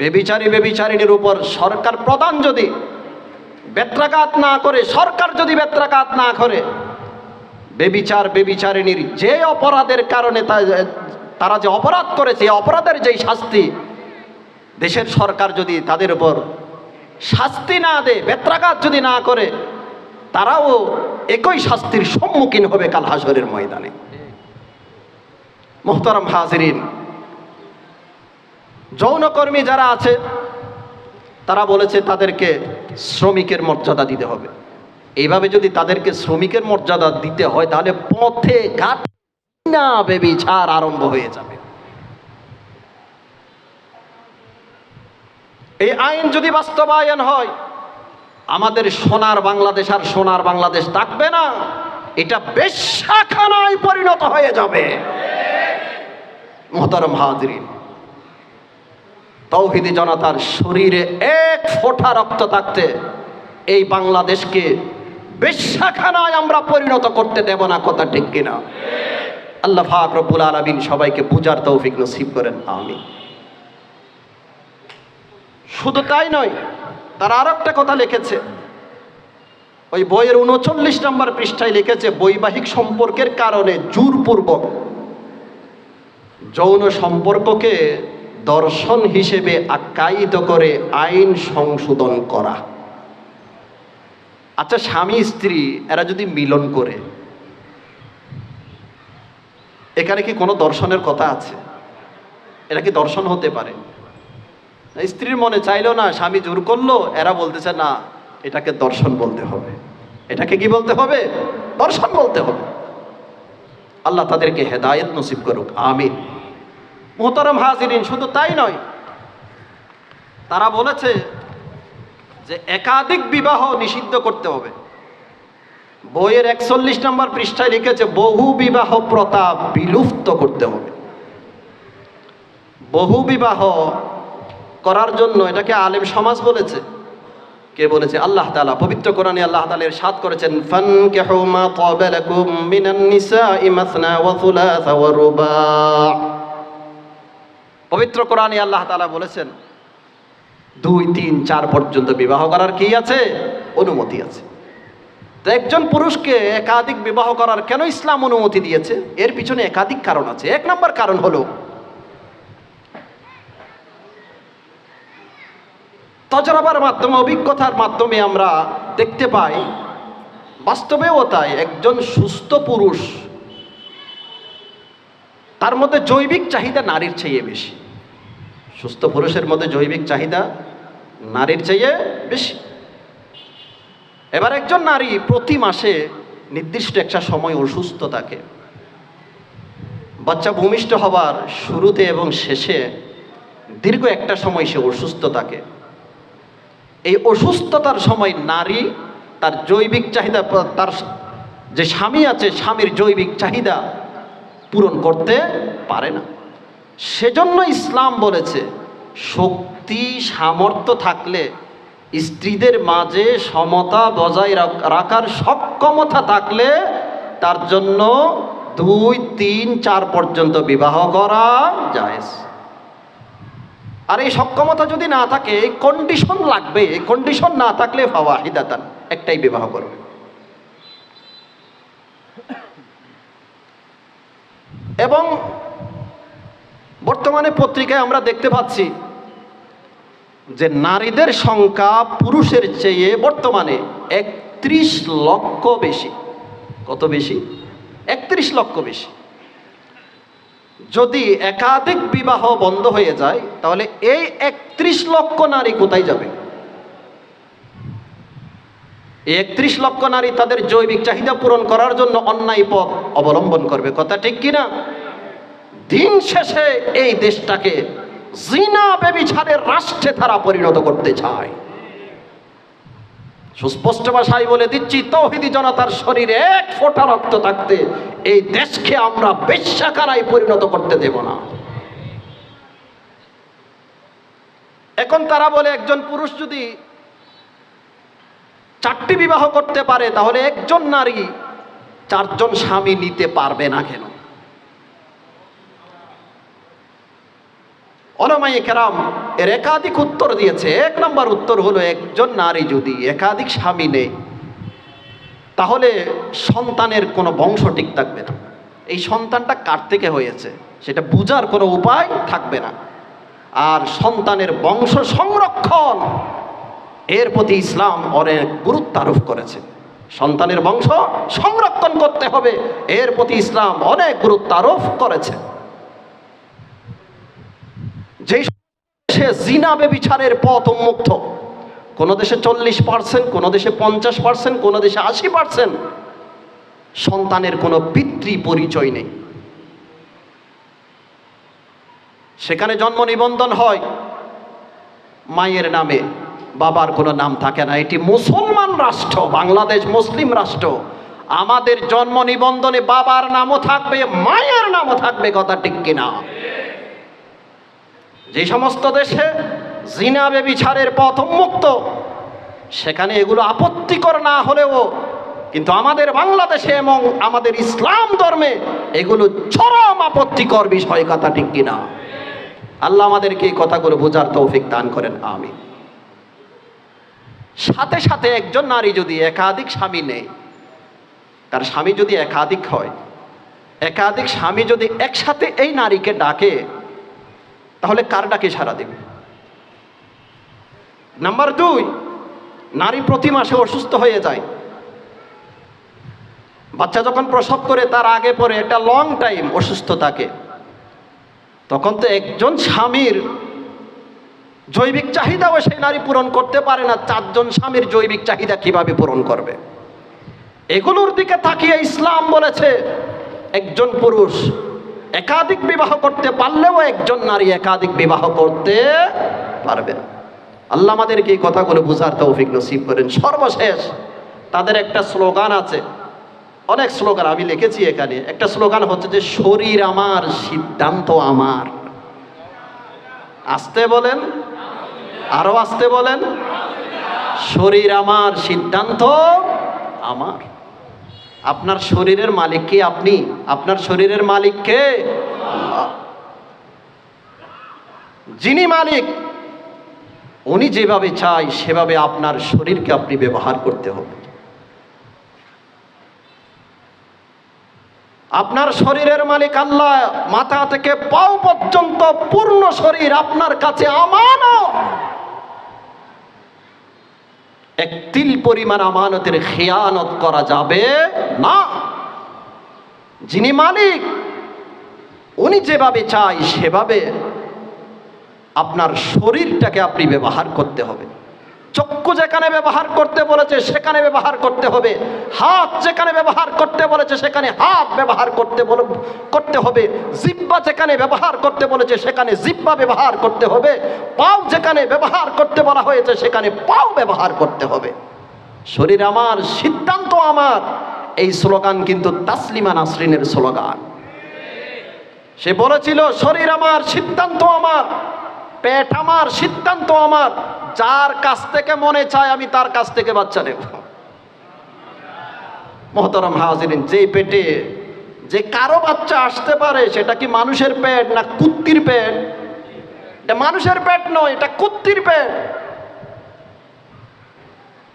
Speaker 1: বেবিচারিণীর উপর সরকার প্রধান যদি বেত্রাঘাত না করে, সরকার যদি বেত্রাঘাত না করে, বেবিচারিণীর যে অপরাধের কারণে তারা যে অপরাধ করেছে, অপরাধের যেই শাস্তি দেশের সরকার যদি তাদের উপর শাস্তি না দেয়, বেত্রাঘাত যদি না করে, তারাও একই শাস্তির সম্মুখীন হবে কাল হাশরের ময়দানে। মুহতারাম হাজিরিন, যৌনকর্মী যারা আছে তারা বলেছে তাদেরকে শ্রমিকের মর্যাদা দিতে হবে। এইভাবে যদি তাদেরকে শ্রমিকের মর্যাদা দিতে হয়, তাহলে পথে ঘাটে না ব্যভিচার আরম্ভ হয়ে যাবে। এই আইন যদি বাস্তবায়ন হয়, আমাদের সোনার বাংলাদেশ আর সোনার বাংলাদেশ থাকবে না, এটা বেশ্যাখানায় পরিণত হয়ে যাবে। মুহতারাম হাজিরিন, তাওহীদি জনতার শরীরে এক ফোঁটা রক্ত থাকতে এই বাংলাদেশকে বেশ্যাখানায় আমরা পরিণত করতে দেব না, কথা ঠিক কিনা? আল্লাহ পাক রব্বুল আলামিন সবাইকে বুঝার তৌফিক নসিব করেন, আমিন। শুধু তাই নয়, তারা আর একটা কথা লিখেছে ওই বইয়ের 39 নম্বর পৃষ্ঠায় লিখেছে, বৈবাহিক সম্পর্কের কারণে জোরপূর্বক যৌন সম্পর্ককে দর্শন হিসেবে আখ্যায়িত করে আইন সংশোধন করা। আচ্ছা, স্বামী স্ত্রী এরা যদি মিলন করে, এখানে কি কোনো দর্শনের কথা আছে? এটা কি দর্শন হতে পারে? স্ত্রীর মনে চাইলো না, স্বামী জোর করলো, এরা বলতেছে না, এটাকে দর্শন বলতে হবে। এটাকে কি বলতে হবে? দর্শন বলতে হবে। আল্লাহ তাদেরকে হেদায়েত নসিব করুক, আমিন। মুহতারাম হাজিরিন, শুধু তাই নয়, তারা বলেছে যে একাধিক বিবাহ নিষিদ্ধ করতে হবে। বইয়ের 41 নম্বর পৃষ্ঠায় লিখেছে, বহু বিবাহ প্রথা বিলুপ্ত করতে হবে। বহু বিবাহ করার জন্য এটাকে আলেম সমাজ বলেছে। কে বলেছে? আল্লাহ তাআলা পবিত্র কোরআনে আল্লাহ তাআলা ইরশাদ করেছেন, ফানকিহু মা তাবা লাকুম মিনান নিসাই মাসনা ওয়া থুলাসা ওয়া রুবা'। পবিত্র কোরআনে আল্লাহ তাআলা বলেছেন 2, 3, 4 পর্যন্ত বিবাহ করার কি আছে? অনুমতি আছে। তো একজন পুরুষকে একাধিক বিবাহ করার কেন ইসলাম অনুমতি দিয়েছে? এর পিছনে একাধিক কারণ আছে। 1 নম্বর কারণ হলো তজরবার মাধ্যমে, অভিজ্ঞতার মাধ্যমে আমরা দেখতে পাই, বাস্তবেও তাই, একজন সুস্থ পুরুষ তার মধ্যে জৈবিক চাহিদা নারীর চেয়ে বেশি। সুস্থ পুরুষের মধ্যে জৈবিক চাহিদা নারীর চেয়ে বেশি। এবার একজন নারী প্রতি মাসে নির্দিষ্ট একটা সময় অসুস্থ থাকে। বাচ্চা ভূমিষ্ঠ হবার শুরুতে এবং শেষে দীর্ঘ একটা সময় সে অসুস্থ থাকে। এই অসুস্থতার সময় নারী তার জৈবিক চাহিদা, তার যে স্বামী আছে স্বামীর জৈবিক চাহিদা পূরণ করতে পারে না। সেজন্য ইসলাম বলেছে, শক্তি সামর্থ্য থাকলে, স্ত্রীদের মাঝে সমতা বজায় রাখার সক্ষমতা থাকলে তার জন্য 2, 3, 4 পর্যন্ত বিবাহ করা জায়েজ। আর এই সক্ষমতা যদি না থাকে, এই কন্ডিশন লাগবে, এই কন্ডিশন না থাকলে ফাওয়াহিদাতান, একটাই বিবাহ করবে। এবং বর্তমানে পত্রিকায় আমরা দেখতে পাচ্ছি যে নারীদের সংখ্যা পুরুষের চেয়ে বর্তমানে 31 লক্ষ বেশি। কত বেশি? 31 লক্ষ বেশি। যদি একাধিক বিবাহ বন্ধ হয়ে যায়, তাহলে এই 31 লক্ষ নারী কোথায় যাবে? এই 31 লক্ষ নারী তাদের জৈবিক চাহিদা পূরণ করার জন্য অন্যায় পথ অবলম্বন করবে। কথা ঠিক কিনা? দিন শেষে এই দেশটাকে জিনা ব্যভিচারের রাষ্ট্রে তারা পরিণত করতে চায়। সুস্পষ্ট ভাষায় বলে দিচ্ছি, তৌহিদি জনতার শরীরে এক ফোঁটা রক্ত থাকতে এই দেশকে আমরা বেশ্যাখানায় পরিণত করতে দেব না। এখন তারা বলে একজন পুরুষ যদি 4টি বিবাহ করতে পারে, তাহলে একজন নারী 4 জন স্বামী নিতে পারবে না কেন? উলামায়ে কেরাম এর একাধিক উত্তর দিয়েছে। 1 নম্বর উত্তর হলো, একজন নারী যদি একাধিক স্বামী নেয়, তাহলে সন্তানের কোনো বংশ ঠিক থাকবে না। এই সন্তানটা কার থেকে হয়েছে সেটা বোঝার কোনো উপায় থাকবে না। আর সন্তানের বংশ সংরক্ষণ, এর প্রতি ইসলাম অনেক গুরুত্ব আরোপ করেছে। সন্তানের বংশ সংরক্ষণ করতে হবে, এর প্রতি ইসলাম অনেক গুরুত্ব আরোপ করেছে। যেই দেশে জিনা ব্যভিচারের পথ উন্মুক্ত, কোন দেশে 40%, কোন দেশে 50%, কোন দেশে 80%, সন্তানের কোনো পিতৃ পরিচয় নেই। সেখানে জন্ম নিবন্ধন হয় মায়ের নামে, বাবার কোনো নাম থাকে না। এটি মুসলমান রাষ্ট্র, বাংলাদেশ মুসলিম রাষ্ট্র। আমাদের জন্ম নিবন্ধনে বাবার নামও থাকবে, মায়ের নামও থাকবে। কথা ঠিক কিনা? যে সমস্ত দেশে জিনা ব্যভিচারের পথ উন্মুক্ত, সেখানে এগুলো আপত্তিকর না হলেও কিন্তু আমাদের বাংলাদেশে এবং আমাদের ইসলাম ধর্মে এগুলো চরম আপত্তিকর বিষয়। কথা ঠিক কিনা? আল্লাহ আমাদেরকে এই কথাগুলো বোঝার তৌফিক দান করেন, আমিন। সাথে সাথে একজন নারী যদি একাধিক স্বামী নেয়, তার স্বামী যদি একাধিক হয়, একাধিক স্বামী যদি একসাথে এই নারীকে ডাকে, তাহলে কার ডাকে সাড়া দেবে? নাম্বার 2, নারী প্রতি মাসে অসুস্থ হয়ে যায়। বাচ্চা যখন প্রসব করে তার আগে পরে একটা লং টাইম অসুস্থ থাকে, তখন তো একজন স্বামীর জৈবিক চাহিদাও সেই নারী পূরণ করতে পারে না। 4 জন স্বামীর জৈবিক চাহিদা কিভাবে পূরণ করবে? এগুলোর দিকে তাকিয়ে ইসলাম বলেছে একজন পুরুষ একাধিক বিবাহ করতে পারলেও একজন নারী একাধিক বিবাহ করতে পারবে না। আল্লাহ আমাদেরকে এই কথাগুলো বোঝার তৌফিক নসিব করেন। সর্বশেষ তাদের একটা স্লোগান আছে, অনেক স্লোগান আমি লিখেছি এখানে। একটা স্লোগান হচ্ছে যে শরীর আমার, সিদ্ধান্ত আমার। আসতে বলেন, আরো আসতে বলেন। শরীর আমার, সিদ্ধান্ত আমার। আপনার শরীরের মালিক কে? আপনি। আপনার শরীরের মালিক কে? আল্লাহ। যিনি মালিক, উনি যেভাবে চাই সেভাবে আপনার শরীরকে আপনি ব্যবহার করতে হবে। আপনার শরীরের মালিক আল্লাহ। মাথা থেকে পাও পর্যন্ত পূর্ণ শরীর আপনার কাছে আমানত। এক তিল পরিমাণ আমানতের খেয়ানত করা যাবে না। যিনি মালিক, উনি যেভাবে চাই সেভাবে আপনার শরীরটাকে আপনি ব্যবহার করতে হবে। চক্ষু যেখানে ব্যবহার করতে বলেছে সেখানে ব্যবহার করতে হবে। হাত যেখানে ব্যবহার করতে বলেছে সেখানে হাত ব্যবহার করতে হবে। জিহ্বা যেখানে ব্যবহার করতে বলেছে সেখানে জিহ্বা ব্যবহার করতে হবে। পাও যেখানে ব্যবহার করতে বলা হয়েছে সেখানে পাও ব্যবহার করতে হবে। শরীর আমার, সিদ্ধান্ত আমার, এই স্লোগান কিন্তু তাসলিমা নাসরিনের স্লোগান। সে বলেছিল শরীর আমার, সিদ্ধান্ত আমার, পেট আমার, সিদ্ধান্ত আমার। যার কাছ থেকে মনে চায় আমি তার কাছ থেকে বাচ্চা নেব। মোহতারাম হাজিরিন, যে পেটে যে কারো বাচ্চা আসতে পারে সেটা কি মানুষের পেট না কুত্তির পেট? এটা মানুষের পেট নয়, এটা কুত্তির পেট।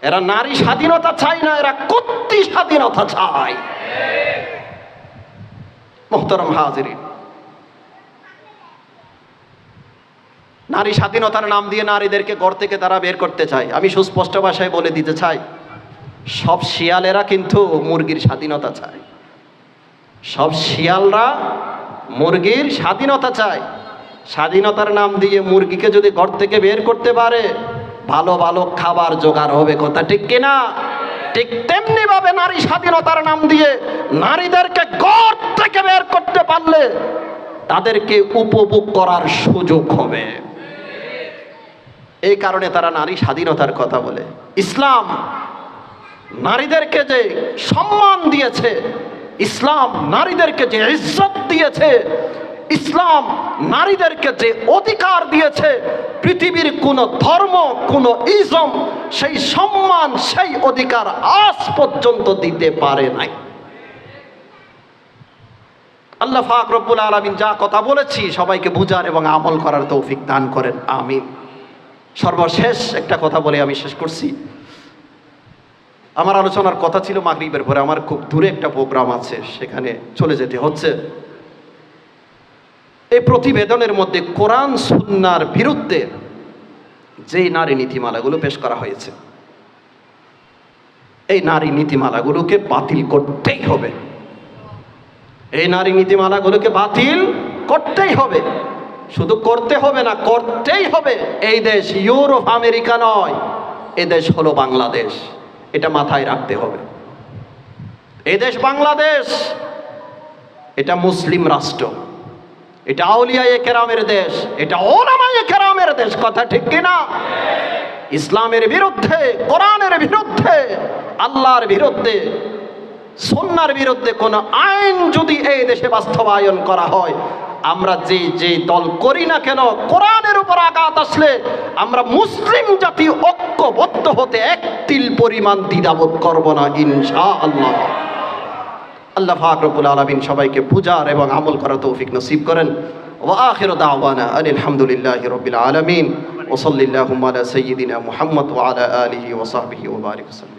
Speaker 1: এরা নারী স্বাধীনতা চায় না, এরা কুত্তি স্বাধীনতা চায়। মুহতারাম হাজিরিন, নারী স্বাধীনতার নাম দিয়ে নারীদেরকে ঘর থেকে তারা বের করতে চায়। আমি সুস্পষ্ট ভাষায় বলে দিতে চাই, সব শিয়ালেরা কিন্তু মুরগির স্বাধীনতা চায়। সব শিয়ালরা মুরগির স্বাধীনতা চায়। স্বাধীনতার নাম দিয়ে মুরগিকে যদি ঘর থেকে বের করতে পারে, ভালো ভালো খাবার জোগাড় হবে। কথা ঠিক কিনা? ঠিক তেমনি ভাবে নারী স্বাধীনতার নাম দিয়ে নারীদেরকে ঘর থেকে বের করতে পারলে তাদেরকে উপভোগ করার সুযোগ হবে। এই কারণে তারা নারী স্বাধীনতার কথা বলে। ইসলাম নারীদেরকে যে সম্মান দিয়েছে, ইসলাম নারীদেরকে যে ইজ্জত দিয়েছে, ইসলাম নারীদেরকে যে অধিকার দিয়েছে, পৃথিবীর কোন ধর্ম, কোন ইজম সেই সম্মান, সেই অধিকার আজ পর্যন্ত দিতে পারে নাই। আল্লাহ পাক রব্বুল আলামিন যা কথা বলেছি সবাইকে বুঝার এবং আমল করার তৌফিক দান করেন, আমিন। সর্বশেষ একটা কথা বলে আমি শেষ করছি। আমার আলোচনার কথা ছিল মাগরিবের পরে, আমার খুব দূরে একটা প্রোগ্রাম আছে, সেখানে চলে যেতে হচ্ছে। এই প্রতিবেদনের মধ্যে কোরআন সুন্নাহর বিরুদ্ধে যে নারী নীতিমালাগুলো পেশ করা হয়েছে, এই নারী নীতিমালাগুলোকে বাতিল করতেই হবে। এই নারী নীতিমালাগুলোকে বাতিল করতেই হবে। শুধু করতে হবে না, করতেই হবে। এই দেশ ইউরোপ আমেরিকা নয়, এই দেশ হলো বাংলাদেশ। এটা মাথায় রাখতে হবে। এই দেশ বাংলাদেশ, এটা মুসলিম রাষ্ট্র, এটা আউলিয়ায়ে কেরামের দেশ, এটা উলামায়ে কেরামের দেশ। কথা ঠিক কিনা? ইসলামের বিরুদ্ধে, কোরআনের বিরুদ্ধে, আল্লাহর বিরুদ্ধে, সুন্নাহর বিরুদ্ধে কোন আইন যদি এই দেশে বাস্তবায়ন করা হয়, আমরা যে দল করি না কেন, কোরআনের উপর আঘাত আসলে আমরা মুসলিম জাতি ঐক্যবদ্ধ হতে এক তিল পরিমাণ দ্বিধাবোধ করব না, ইনশাআল্লাহ। আল্লাহ পাক রব্বুল আলামিন সবাইকে বুঝার এবং আমল করার তৌফিক নসিব করেন। ওয়া আখিরু দাওয়ানা আলহামদুলিল্লাহি রাব্বিল আলামিন ওয়া সাল্লাল্লাহু আলা সাইয়্যিদিনা মুহাম্মদ ওয়া আলা আলিহি ওয়া সাহবিহি ওয়া বারিক ওয়াসাল্লাম।